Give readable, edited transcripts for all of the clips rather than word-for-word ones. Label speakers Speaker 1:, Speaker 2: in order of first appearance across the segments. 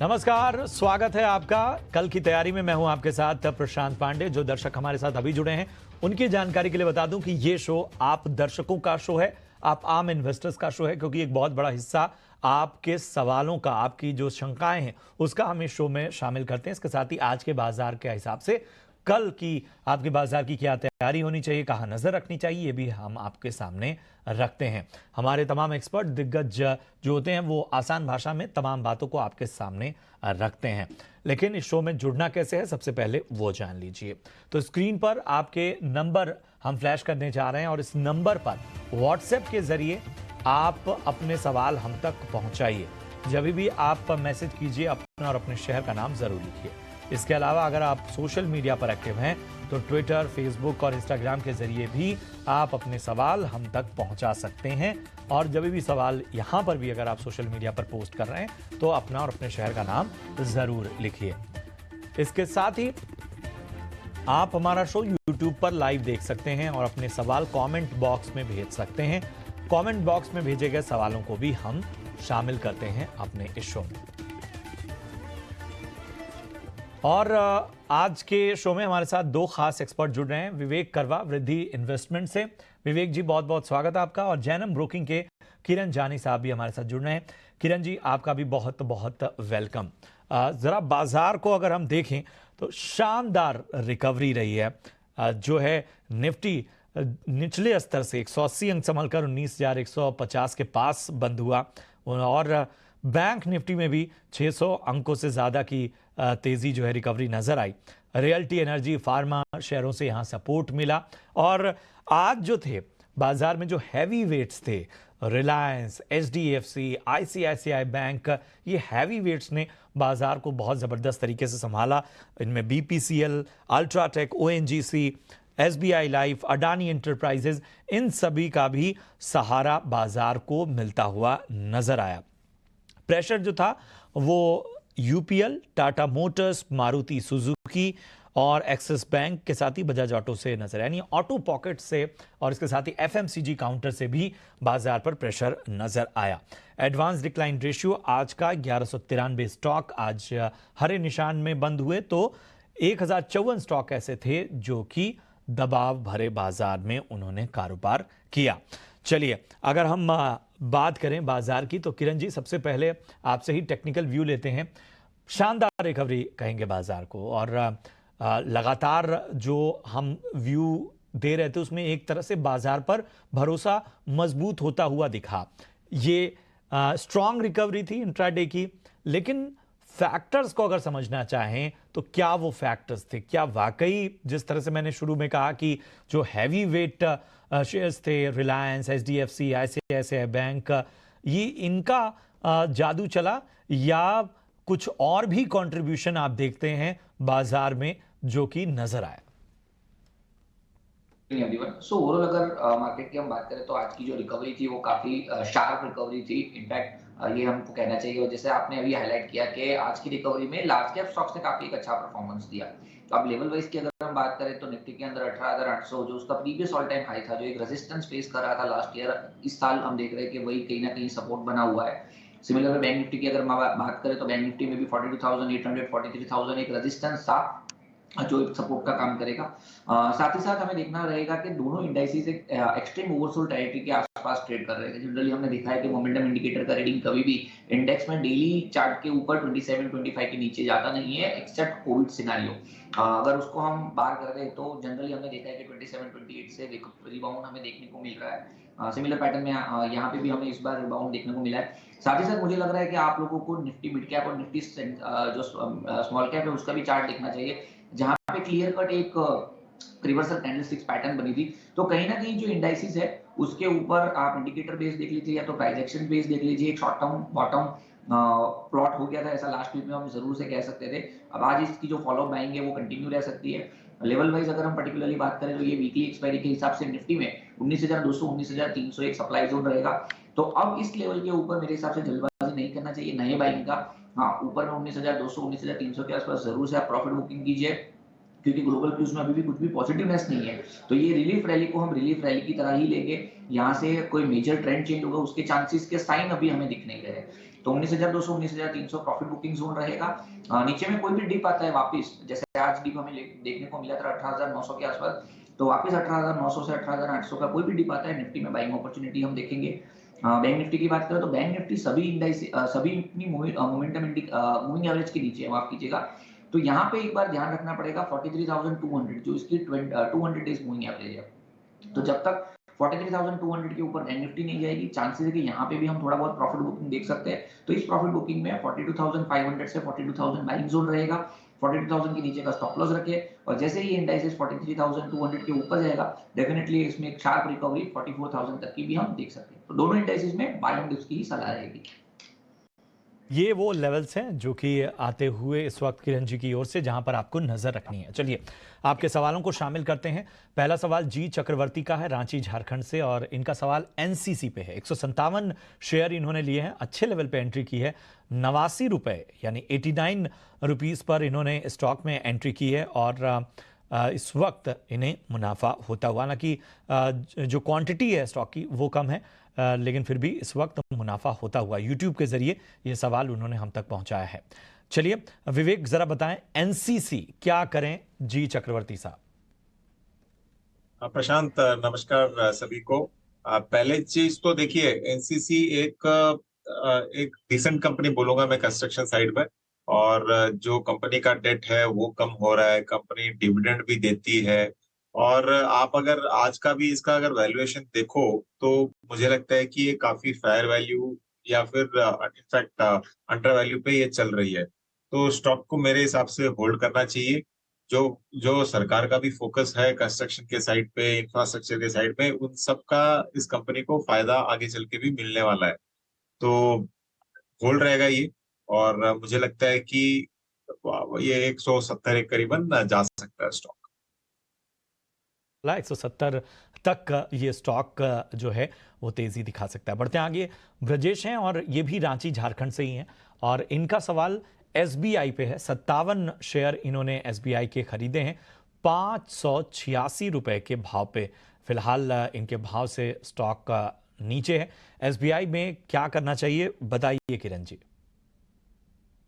Speaker 1: नमस्कार, स्वागत है आपका कल की तैयारी में। मैं हूं आपके साथ प्रशांत पांडे। जो दर्शक हमारे साथ अभी जुड़े हैं उनकी जानकारी के लिए बता दूं कि ये शो आप दर्शकों का शो है, आप आम इन्वेस्टर्स का शो है, क्योंकि एक बहुत बड़ा हिस्सा आपके सवालों का, आपकी जो शंकाएं हैं उसका हम इस शो में शामिल करते हैं। इसके साथ ही आज के बाजार के हिसाब से कल की आपके बाजार की क्या तैयारी होनी चाहिए, कहाँ नजर रखनी चाहिए, ये भी हम आपके सामने रखते हैं। हमारे तमाम एक्सपर्ट दिग्गज जो होते हैं वो आसान भाषा में तमाम बातों को आपके सामने रखते हैं। लेकिन इस शो में जुड़ना कैसे है, सबसे पहले वो जान लीजिए। तो स्क्रीन पर आपके नंबर हम फ्लैश करने जा रहे हैं और इस नंबर पर व्हाट्सएप के जरिए आप अपने सवाल हम तक पहुंचाइए। जब भी आप मैसेज कीजिए अपना और अपने शहर का नाम जरूर लिखिए। इसके अलावा अगर आप सोशल मीडिया पर एक्टिव हैं तो ट्विटर, फेसबुक और इंस्टाग्राम के जरिए भी आप अपने सवाल हम तक पहुंचा सकते हैं। और जब भी सवाल यहां पर भी अगर आप सोशल मीडिया पर पोस्ट कर रहे हैं तो अपना और अपने शहर का नाम जरूर लिखिए। इसके साथ ही आप हमारा शो यूट्यूब पर लाइव देख सकते हैं और अपने सवाल कमेंट बॉक्स में भेज सकते हैं। कमेंट बॉक्स में भेजे गए सवालों को भी हम शामिल करते हैं अपने इस शो में। और आज के शो में हमारे साथ दो खास एक्सपर्ट जुड़ रहे हैं। विवेक करवा वृद्धि इन्वेस्टमेंट से, विवेक जी बहुत बहुत स्वागत है आपका। और जैनम ब्रोकिंग के किरण जानी साहब भी हमारे साथ जुड़ रहे हैं। किरण जी आपका भी बहुत बहुत वेलकम। जरा बाजार को अगर हम देखें तो शानदार रिकवरी रही है। जो है निफ्टी निचले स्तर से 180 अंक संभलकर 19,150 के पास बंद हुआ और बैंक निफ्टी में भी 600 अंकों से ज्यादा की तेजी जो है रिकवरी नजर आई। रियल्टी, एनर्जी, फार्मा शेयरों से यहां सपोर्ट मिला। और आज जो थे बाजार में जो हैवी वेट्स थे, रिलायंस, एचडीएफसी, आईसीआईसीआई बैंक, ये हैवी वेट्स ने बाजार को बहुत जबरदस्त तरीके से संभाला। इनमें BPCL, UltraTech, ONGC, SBI Life, Adani enterprises, इन सभी का भी सहारा बाजार को मिलता हुआ नजर आया। प्रेशर जो था वो UPL, Tata Motors, Maruti Suzuki और एक्सिस बैंक के साथ ही बजाज ऑटो से नजर आया, यानी ऑटो पॉकेट से और इसके साथ ही एफएमसीजी काउंटर से भी बाजार पर प्रेशर नजर आया। एडवांस डिक्लाइन रेशियो आज का 1193 स्टॉक आज हरे निशान में बंद हुए, तो 1054 स्टॉक ऐसे थे जो कि दबाव भरे बाजार में उन्होंने कारोबार किया। चलिए अगर हम बात करें बाजार की तो किरण जी सबसे पहले आपसे ही टेक्निकल व्यू लेते हैं। शानदार रिकवरी कहेंगे बाजार को और लगातार जो हम व्यू दे रहे थे उसमें एक तरह से बाजार पर भरोसा मजबूत होता हुआ दिखा। ये स्ट्रॉन्ग रिकवरी थी इंट्राडे की, लेकिन फैक्टर्स को अगर समझना चाहें तो क्या वो फैक्टर्स थे? क्या वाकई जिस तरह से मैंने शुरू में कहा कि जो हैवी वेट शेयर्स थे, रिलायंस, एचडीएफसी, आईसीआईसीआई बैंक, ये इनका जादू चला या कुछ और भी कंट्रीब्यूशन आप देखते हैं बाजार में जो कि नजर आया?
Speaker 2: सो ओवरऑल अगर मार्केट की हम बात करें तो आज की जो रिकवरी थी वो काफी शार्प रिकवरी थी। इनफैक्ट ये हमको कहना चाहिए, और जैसे आपने अभी हाईलाइट किया कि आज की रिकवरी में लार्ज कैप स्टॉक्स ने काफी एक अच्छा परफॉर्मेंस दिया। तो अब लेवल वाइज की अगर हम बात करें तो निफ्टी के अंदर 18,800 जो उसका प्रीवियस ऑल टाइम हाई था, जो एक रेजिस्टेंस फेस कर रहा था लास्ट ईयर, इस साल हम देख रहे हैं कि वही कहीं ना कहीं सपोर्ट बना हुआ है। सिमिलर बैंक निफ्टी की अगर हम बात करें तो बैंक निफ्टी में भी 42,800, 43,000 एक रेजिस्टेंस था जो एक सपोर्ट का काम करेगा। साथ ही साथ हमें देखना रहेगा कि दोनों इंडाइसेस एक एक्सट्रीम ओवरसोल्ड टेरिटरी के आसपास ट्रेड कर रहे हैं। जनरली हमने देखा है कि मोमेंटम इंडिकेटर का रीडिंग कभी भी इंडेक्स में डेली चार्ट के ऊपर 27-25 के नीचे जाता नहीं है, एक्सेप्ट कोविड सिनेरियो। अगर उसको हम बाहर कर रहे हैं तो जनरली हमने देखा है कि 27-28 से रिबाउंड हमें देखने को मिल रहा है। सिमिलर पैटर्न में यहाँ पे भी हमें इस बार रिबाउंड देखने को मिला है। साथ ही साथ मुझे लग रहा है कि आप लोगों को निफ्टी मिड कैप और निफ्टी जो स्मॉल कैप है उसका भी चार्ट देखना चाहिए, जहां पे क्लियर कट एक रिवर्सल कैंडलस्टिक्स पैटर्न बनी थी। तो कहीं ना कहीं जो इंडाइसिस है उसके ऊपर आप इंडिकेटर बेस देख लीजिए या तो प्राइस एक्शन बेस देख लीजिए। एक शॉर्ट टर्म बॉटम प्लॉट हो गया था ऐसा लास्ट वीक में हम जरूर से कह सकते थे। अब आज इसकी जो फॉलो बाइंग है वो कंटिन्यू रह सकती है। लेवल वाइज अगर हम पर्टिकुलरली बात करें तो ये वीकली एक्सपायरी के हिसाब से निफ्टी में 19,200 19,300 एक सप्लाई जोन रहेगा। तो अब इस लेवल के ऊपर मेरे हिसाब से जल्दबाजी नहीं करना चाहिए नए बाइंग का। हाँ, ऊपर में 19,200 19,300 के आसपास जरूर से आप प्रॉफिट बुकिंग कीजिए, क्योंकि ग्लोबल क्यूज में अभी भी कुछ भी पॉजिटिवनेस नहीं है। तो ये रिलीफ रैली को हम रिलीफ रैली की तरह ही लेंगे। यहाँ से कोई मेजर ट्रेंड चेंज होगा उसके चांसेस के साइन अभी हमें दिख नहीं रहे। तो 19,200 19,300 प्रॉफिट बुकिंग जोन रहेगा। नीचे में कोई भी डिप आता है वापस, जैसे आज डिप हमें देखने को मिला था 18,900 के आसपास, तो वापस 18,900 से 18,800 का कोई भी डिप आता है निफ्टी में, बाइंग अपॉर्चुनिटी हम देखेंगे। बैंक निफ्टी की बात करें तो बैंक निफ्टी सभी इंडाइस सभी अपनी मोमेंटम मूविंग एवरेज के नीचे है, माफ कीजिएगा। तो यहाँ पे एक बार ध्यान रखना पड़ेगा 43,200 जो इसकी 200 डेज मूविंग एवरेज है। तो जब तक 43,200 के ऊपर बैंक निफ्टी नहीं जाएगी, चांसेस है कि यहाँ पे भी हम थोड़ा बहुत प्रॉफिट बुकिंग देख सकते हैं। तो इस प्रॉफिट बुकिंग में 42,500 से 42,000 बाइंग जोन रहेगा। 42,000 के नीचे का स्टॉप लॉस रखिए, और जैसे ही इंडाइसेस 43,200 के ऊपर जाएगा, डेफिनेटली इसमें एक शार्प रिकवरी 44,000 तक की भी हम देख सकते हैं। तो दोनों इंडाइसेस में बाइंग डिप्स की ही सलाह रहेगी।
Speaker 1: ये वो लेवल्स हैं जो कि आते हुए इस वक्त किरण जी की ओर से जहां पर आपको नजर रखनी है। चलिए आपके सवालों को शामिल करते हैं। पहला सवाल जी चक्रवर्ती का है, रांची झारखंड से, और इनका सवाल एनसीसी पे है। 157 शेयर इन्होंने लिए हैं, अच्छे लेवल पे एंट्री की है। 89 रुपए यानी 89 रुपीस पर इन्होंने स्टॉक में एंट्री की है, और इस वक्त इन्हें मुनाफा होता हुआ, हालांकि जो क्वांटिटी है स्टॉक की वो कम है, लेकिन फिर भी इस वक्त मुनाफा होता हुआ यूट्यूब के जरिए ये सवाल उन्होंने हम तक पहुंचाया है। चलिए विवेक जरा बताएं, एनसीसी क्या करें जी चक्रवर्ती साहब।
Speaker 3: प्रशांत, नमस्कार सभी को। पहले चीज तो देखिए, एनसीसी एक डिसेंट कंपनी बोलूंगा मैं कंस्ट्रक्शन साइड में। और जो कंपनी का डेट है वो कम हो रहा है, कंपनी डिविडेंड भी देती है। और आप अगर आज का भी इसका अगर वैल्यूएशन देखो तो मुझे लगता है कि ये काफी फेयर वैल्यू या फिर इनफैक्ट अंडर वैल्यू पे ये चल रही है। तो स्टॉक को मेरे हिसाब से होल्ड करना चाहिए। जो जो सरकार का भी फोकस है कंस्ट्रक्शन के साइड पे, इंफ्रास्ट्रक्चर के साइड पे, उन सब का इस कंपनी को फायदा आगे चल के भी मिलने वाला है। तो होल्ड रहेगा ये। और मुझे लगता है कि ये 170 एक करीबन जा सकता है स्टॉक।
Speaker 1: 170 तक ये स्टॉक जो है वो तेजी दिखा सकता है। बढ़ते हैं आगे, ब्रजेश हैं और ये भी रांची झारखंड से ही हैं, और इनका सवाल एसबीआई पे है। 57 शेयर इन्होंने एसबीआई के खरीदे हैं 586 रुपए के भाव पे। फिलहाल इनके भाव से स्टॉक नीचे है। एसबीआई में क्या करना चाहिए बताइए किरण जी।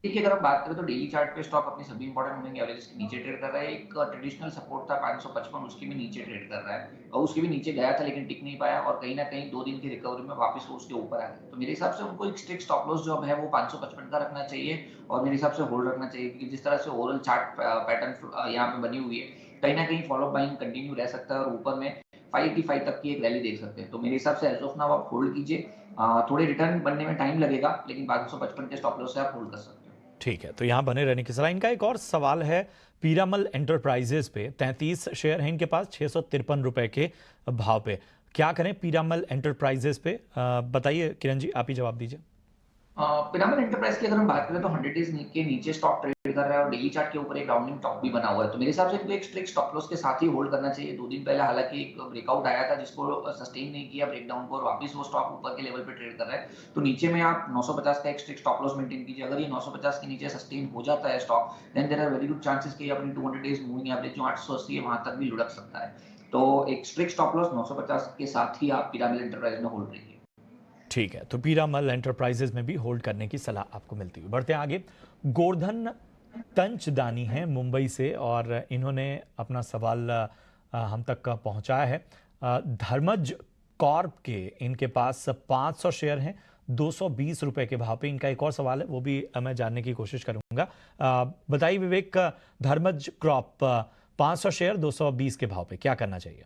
Speaker 2: देखिए, अगर हम बात करें तो डेली चार्ट पे स्टॉक अपनी सभी इंपॉर्टेंट मूविंग एवरेजेस के नीचे ट्रेड कर रहा है। एक ट्रेडिशनल सपोर्ट था 555, उसके भी नीचे ट्रेड कर रहा है, और उसके भी नीचे गया था लेकिन टिक नहीं पाया, और कहीं ना कहीं 2 दिन की रिकवरी में वापस वो उसके ऊपर आ गया। तो मेरे हिसाब से उनको एक स्ट्रिक्ट स्टॉप लॉस जो है वो 555 का रखना चाहिए, और मेरे हिसाब से होल्ड रखना चाहिए, क्योंकि जिस तरह से ओवरऑल चार्ट पैटर्न यहाँ पे बनी हुई है, कहीं ना कहीं फॉलो बाइंग कंटिन्यू रह सकता है, और ऊपर में 585 तक की एक रैली देख सकते हैं। तो मेरे हिसाब से एज ऑफ नाउ आप होल्ड कीजिए। थोड़े रिटर्न बनने में टाइम लगेगा, लेकिन 555 के स्टॉप लॉस से आप होल्ड कर सकते हैं।
Speaker 1: ठीक है, तो यहां बने रहने की सलाह। इनका एक और सवाल है पीरामल एंटरप्राइजेस पे। 33 शेयर हैं इनके पास 653 रुपए के भाव पे। क्या करें पीरामल एंटरप्राइजेस पे, बताइए किरण जी, आप ही जवाब दीजिए।
Speaker 2: पिरामिड एंटरप्राइज की अगर हम बात करें तो 100 डेज के नीचे स्टॉक ट्रेड कर रहा है, और डेली चार्ट के ऊपर एक राउंडिंग टॉप भी बना हुआ है। तो मेरे हिसाब से इनको एक स्ट्रिक्ट स्टॉप लॉस के साथ ही होल्ड करना चाहिए। 2 दिन पहले हालांकि एक ब्रेकआउट आया था जिसको सस्टेन नहीं किया ब्रेकडाउन को, और वापस वो स्टॉक ऊपर के लेवल पे ट्रेड कर रहा है। तो नीचे में आप 950 का एक स्ट्रिक्ट स्टॉप लॉस मेंटेन कीजिए। अगर ये 950 के नीचे सस्टेन हो जाता है stock, then there are very good chances कि अपनी 200 डेज मूविंग एवरेज जो 880 है वहां तक भी लुढ़क सकता है। तो एक स्ट्रिक्ट स्टॉप लॉस 950 के साथ ही आप पिरामिड एंटरप्राइज में होल्ड रखिए।
Speaker 1: ठीक है, तो पीरामल एंटरप्राइजेस में भी होल्ड करने की सलाह आपको मिलती हुई। बढ़ते हैं आगे, गोवर्धन तंचदानी हैं मुंबई से, और इन्होंने अपना सवाल हम तक पहुंचाया है। धर्मज कॉर्प के इनके पास 500 शेयर हैं 220 रुपए के भाव पे। इनका एक और सवाल है, वो भी मैं जानने की कोशिश करूंगा। बताइए विवेक, धर्मज क्रॉप 500 शेयर 220 के भाव पे क्या करना चाहिए?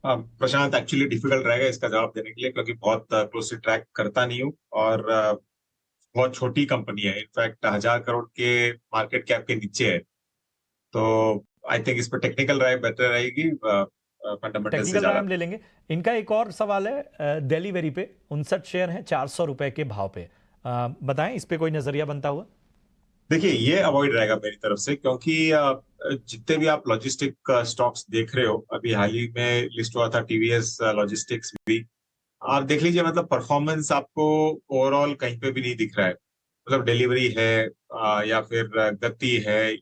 Speaker 3: प्रशांत, एक्चुअली डिफिकल्ट रहेगा इसका जवाब देने के लिए, क्योंकि बहुत क्लोजली ट्रैक करता नहीं हूँ। और बहुत छोटी कंपनी है, इनफैक्ट 1,000 करोड़ के मार्केट कैप के नीचे है। तो आई थिंक इस पर टेक्निकल राय बेटर रहेगी फंडामेंटल से
Speaker 1: टेक्निकल राय
Speaker 3: ज्यादा।
Speaker 1: हम ले लेंगे। इनका एक और सवाल है डेलीवेरी पे 59 शेयर हैं 400 रुपए के भाव पे। बताएं इस पे कोई नजरिया बनता हुआ।
Speaker 3: देखिए, ये अवॉइड रहेगा मेरी तरफ से, क्योंकि जितने भी आप लॉजिस्टिक स्टॉक्स देख रहे हो, अभी हाल ही में लिस्ट हुआ था टीवीएस लॉजिस्टिक्स भी। आप देख लीजिए, मतलब परफॉर्मेंस आपको ओवरऑल कहीं पे भी नहीं दिख रहा है। मतलब डिलीवरी है या फिर गति है,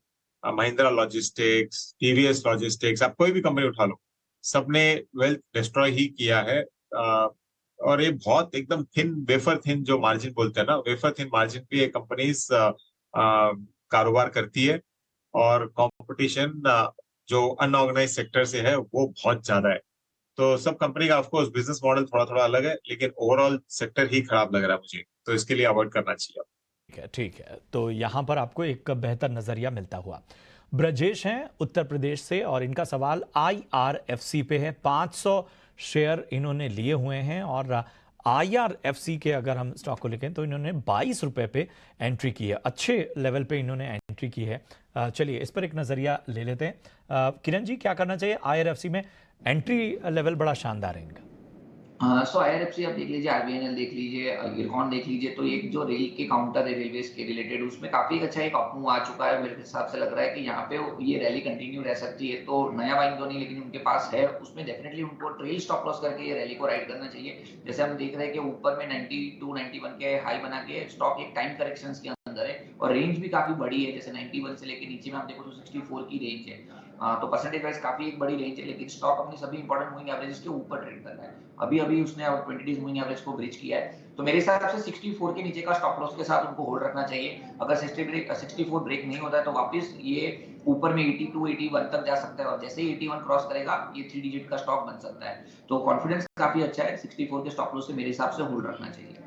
Speaker 3: महिंद्रा लॉजिस्टिक्स, टीवीएस लॉजिस्टिक्स, आप कोई भी कंपनी उठा लो, सबने वेल्थ डिस्ट्रॉय ही किया है और ये बहुत एकदम थिन वेफर थिन जो मार्जिन बोलते हैं ना, वेफर थिन मार्जिन पे ये कंपनीज कारोबार करती है। और कंपटीशन जो अनऑर्गेनाइज सेक्टर से है वो बहुत ज्यादा है। तो सब कंपनी का ऑफकोर्स बिजनेस मॉडल थोड़ा थोड़ा अलग है, लेकिन ओवरऑल सेक्टर ही खराब लग रहा है मुझे, तो इसके लिए अवॉइड करना चाहिए।
Speaker 1: ठीक है, ठीक है। तो यहाँ पर आपको एक बेहतर नजरिया मिलता हुआ। ब्रजेश हैं उत्तर प्रदेश से और इनका सवाल IRFC पे है। 500 शेयर इन्होंने लिए हुए हैं और IRFC के अगर हम स्टॉक को लिखें तो इन्होंने 22 रुपए पे एंट्री की है। अच्छे लेवल पे इन्होंने एंट्री की है। चलिए इस पर एक नजरिया ले लेते हैं। किरण जी, क्या करना चाहिए IRFC में? एंट्री लेवल बड़ा शानदार है इनका।
Speaker 2: सो IRFC आप देख लीजिए, RBNL देख लीजिए, इरकॉन देख लीजिए, तो एक जो रेल के काउंटर है रेलवेज के रिलेटेड, उसमें काफी अच्छा एक अप मूव आ चुका है। मेरे हिसाब से लग रहा है कि यहाँ पे ये रैली कंटिन्यू रह सकती है। तो नया बाइंग तो नहीं, लेकिन उनके पास है, उसमें डेफिनेटली उनको ट्रेल स्टॉप लॉस करके ये रैली को राइड करना चाहिए। जैसे हम देख रहे हैं कि ऊपर में 92 91 के हाई बना के स्टॉक एक टाइम करेक्शन के अंदर है और रेंज भी काफी बड़ी है। जैसे 91 से लेके नीचे में आप देखो तो 64 की रेंज है। तो परसेंटेज वाइज काफी एक बड़ी रेंज है, लेकिन स्टॉक अपनी सभी इंपॉर्टेंट मूविंग एवरेजेस के ऊपर ट्रेड कर रहा है। अभी अभी उसने 20 डेज मूविंग एवरेज को ब्रिज किया है। तो मेरे हिसाब से 64 के नीचे का स्टॉप लॉस के साथ उनको होल्ड रखना चाहिए। अगर 64 ब्रेक नहीं होता है तो वापस ये ऊपर में 82 81 तक जा सकता है और जैसे ही 81 क्रॉस करेगा ये 3 डिजिट का स्टॉक बन सकता है। तो कॉन्फिडेंस काफी अच्छा है। 64 के स्टॉप लॉस से मेरे हिसाब से होल्ड रखना चाहिए।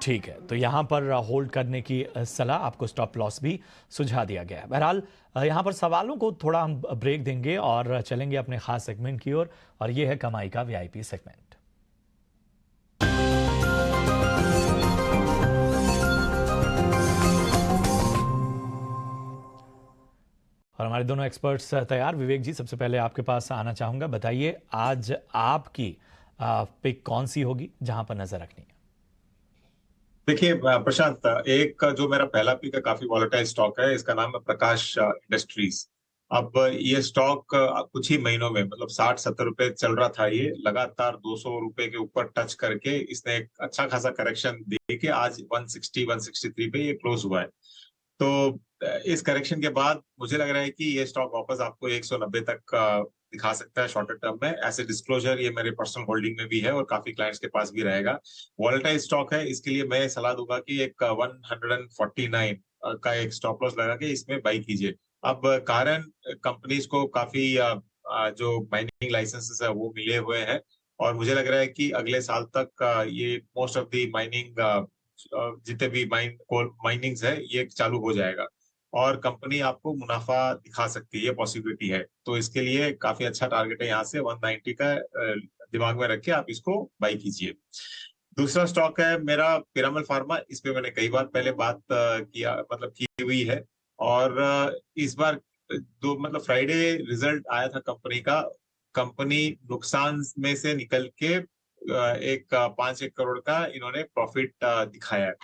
Speaker 1: ठीक है, तो यहाँ पर होल्ड करने की सलाह, आपको स्टॉप लॉस भी सुझा दिया गया है। बहरहाल यहाँ पर सवालों को थोड़ा हम ब्रेक देंगे और चलेंगे अपने खास सेगमेंट की ओर, और ये है कमाई का VIP सेगमेंट। और हमारे दोनों एक्सपर्ट्स तैयार। विवेक जी, सबसे पहले आपके पास आना चाहूंगा। बताइए आज आपकी पिक कौन सी होगी, जहां पर नजर रखनी है?
Speaker 3: देखिए प्रशांत, एक जो मेरा पहला पिक है काफी वॉलेटाइल स्टॉक है, इसका नाम है प्रकाश इंडस्ट्रीज। अब ये स्टॉक कुछ ही महीनों में मतलब 60-70 रुपए चल रहा था, ये लगातार 200 रुपए के ऊपर टच करके इसने एक अच्छा खासा करेक्शन दे के आज 160 163 पे ये क्लोज हुआ है। तो इस करेक्शन के बाद मुझे लग रहा है कि ये स्टॉक वापस आपको 190 तक दिखा सकता है शॉर्टर टर्म में। ऐसे डिस्क्लोजर ये मेरे पर्सनल होल्डिंग में भी है और काफी क्लाइंट्स के पास भी रहेगा। वॉलेटाइल स्टॉक है, इसके लिए मैं सलाह दूंगा कि एक 149 का एक स्टॉप लॉस लगा के इसमें बाई कीजिए। अब कारण कंपनीज को काफी जो माइनिंग लाइसेंसेस है वो मिले हुए हैं और मुझे लग रहा है कि अगले साल तक ये मोस्ट ऑफ द माइनिंग जितने भी माइनिंग्स है ये चालू हो जाएगा और कंपनी आपको मुनाफा दिखा सकती है, ये पॉसिबिलिटी है। तो इसके लिए काफी अच्छा टारगेट है, यहाँ से 190 का दिमाग में रख के आप इसको बाई कीजिए। दूसरा स्टॉक है मेरा पिरामल फार्मा। इस पे मैंने कई बार पहले बात किया मतलब की हुई है और इस बार दो मतलब फ्राइडे रिजल्ट आया था कंपनी का। कंपनी नुकसान में से निकल के एक 5-1 करोड़ का इन्होंने प्रॉफिट दिखाया है।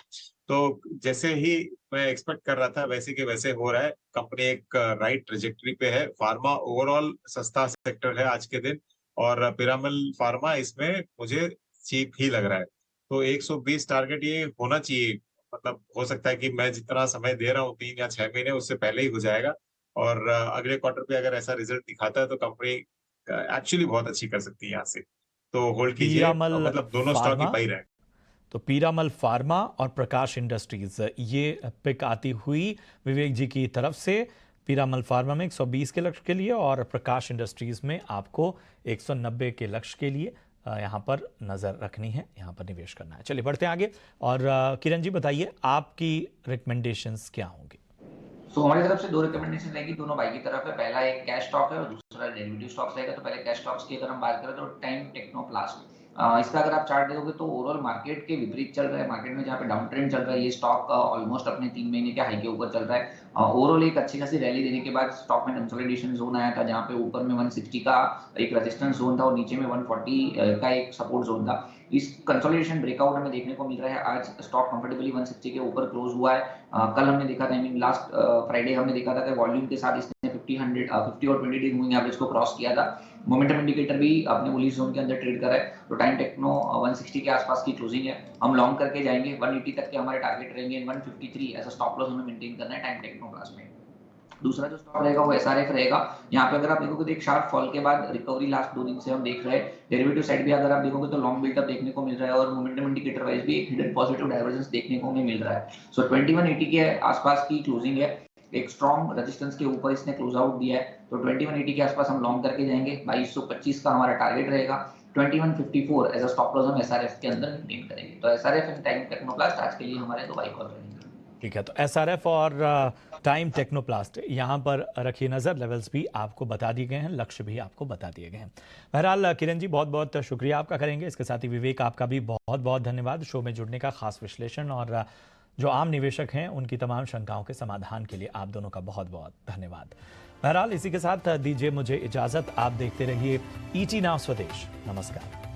Speaker 3: तो जैसे ही मैं एक्सपेक्ट कर रहा था वैसे के वैसे हो रहा है। कंपनी एक राइट ट्रेजेक्टरी पे है। फार्मा ओवरऑल सस्ता सेक्टर है आज के दिन और पिरामल फार्मा इसमें मुझे चीप ही लग रहा है। तो 120 टारगेट ये होना चाहिए। मतलब हो सकता है कि मैं जितना समय दे रहा हूँ 3 या 6 महीने उससे पहले ही हो जाएगा और अगले क्वार्टर पे अगर ऐसा रिजल्ट दिखाता है तो कंपनी एक्चुअली बहुत अच्छी कर सकती है यहाँ से। तो होल्ड कीजिए,
Speaker 1: पीरामल
Speaker 3: मतलब दोनों स्टॉक ही
Speaker 1: फार्मा,
Speaker 3: पाई रहे।
Speaker 1: तो पीरामल फार्मा और प्रकाश इंडस्ट्रीज, ये पिक आती हुई विवेक जी की तरफ से। पीरामल फार्मा में 120 के लक्ष्य के लिए और प्रकाश इंडस्ट्रीज में आपको 190 के लक्ष्य के लिए यहाँ पर नज़र रखनी है, यहाँ पर निवेश करना है। चलिए बढ़ते हैं आगे और किरण जी बताइए आपकी रिकमेंडेशंस क्या होंगी?
Speaker 2: तो हमारी तरफ से 2 रिकमेंडेशन रहेगी, दोनों बाई की तरफ है। पहला एक कैश स्टॉक है और दूसरा डेरिवेटिव स्टॉक्स रहेगा। तो पहले कैश स्टॉक्स की अगर हम बात करें तो टाइम टेक्नोप्लास्ट, इसका अगर आप चार्ट देखोगे तो ओवरऑल मार्केट के विपरीत चल रहा है। मार्केट में जहाँ पे डाउन ट्रेंड चल रहा है, ये स्टॉक ऑलमोस्ट अपने 3 महीने के हाई के ऊपर चल रहा है। ओवरऑल एक अच्छी खासी रैली देने के बाद स्टॉक में कंसोलिडेशन जोन आया था, जहाँ पे ऊपर में 160 का एक रेजिस्टेंस जोन था और नीचे में 140 का एक सपोर्ट जोन था। इस कंसोलिडेशन ब्रेकआउट हमें देखने को मिल रहा है। आज स्टॉक कंफर्टेबली 160 के ऊपर क्लोज हुआ है। कल हमने देखा था, आई मीन लास्ट फ्राइडे हमने देखा था कि वॉल्यूम के साथ इसने 50 और 20 डेज मूविंग एवरेज को क्रॉस किया था। मोमेंटम इंडिकेटर भी अपने बुलिश जोन के अंदर ट्रेड कर रहा है। तो टाइम टेक्नो 160 के आसपास की क्लोजिंग है, हम लॉन्ग करके जाएंगे। 180 तक के हमारे टारगेट रहेंगे। 153 ऐसा स्टॉप लॉस हमें मेंटेन करना है टाइम टेक्नो क्लास में। दूसरा जो स्टॉक रहेगा वो एसआरएफ रहेगा। यहाँ पे अगर आप देखोगे तो एक शार्प फॉल के बाद रिकवरी लास्ट 2 दिन से हम देख रहे हैं। डेरिवेटिव साइड भी अगर आप देखोगे तो लॉन्ग बिल्डअप देखने को मिल रहा है और मोमेंटम इंडिकेटर वाइज भी एक हिडन पॉजिटिव डाइवर्जेंस देखने को हमें मिल रहा है। सो 2180 के आसपास की क्लोजिंग है, एक स्ट्रॉन्ग रेजिस्टेंस के ऊपर इसने क्लोज आउट दिया है, तो 2180 के आसपास हम लॉन्ग करके जाएंगे। 2225 का हमारा टारगेट रहेगा। 2154 एज अ स्टॉप लॉस हम एसआरएफ के अंदर मेंटेन करेंगे। तो एसआरएफ एंड टाइम टेक्नोप्लास्ट आज के लिए हमारे 2 बाई कॉल रहेंगे।
Speaker 1: ठीक है, तो एसआरएफ और टाइम टेक्नोप्लास्ट यहाँ पर रखिए नज़र। लेवल्स भी आपको बता दिए गए हैं, लक्ष्य भी आपको बता दिए गए हैं। बहरहाल किरण जी, बहुत बहुत शुक्रिया आपका करेंगे। इसके साथ ही विवेक, आपका भी बहुत बहुत धन्यवाद शो में जुड़ने का, खास विश्लेषण और जो आम निवेशक हैं उनकी तमाम शंकाओं के समाधान के लिए आप दोनों का बहुत बहुत धन्यवाद। बहरहाल इसी के साथ दीजिए मुझे इजाज़त। आप देखते रहिए ईटी नाउ स्वदेश। नमस्कार।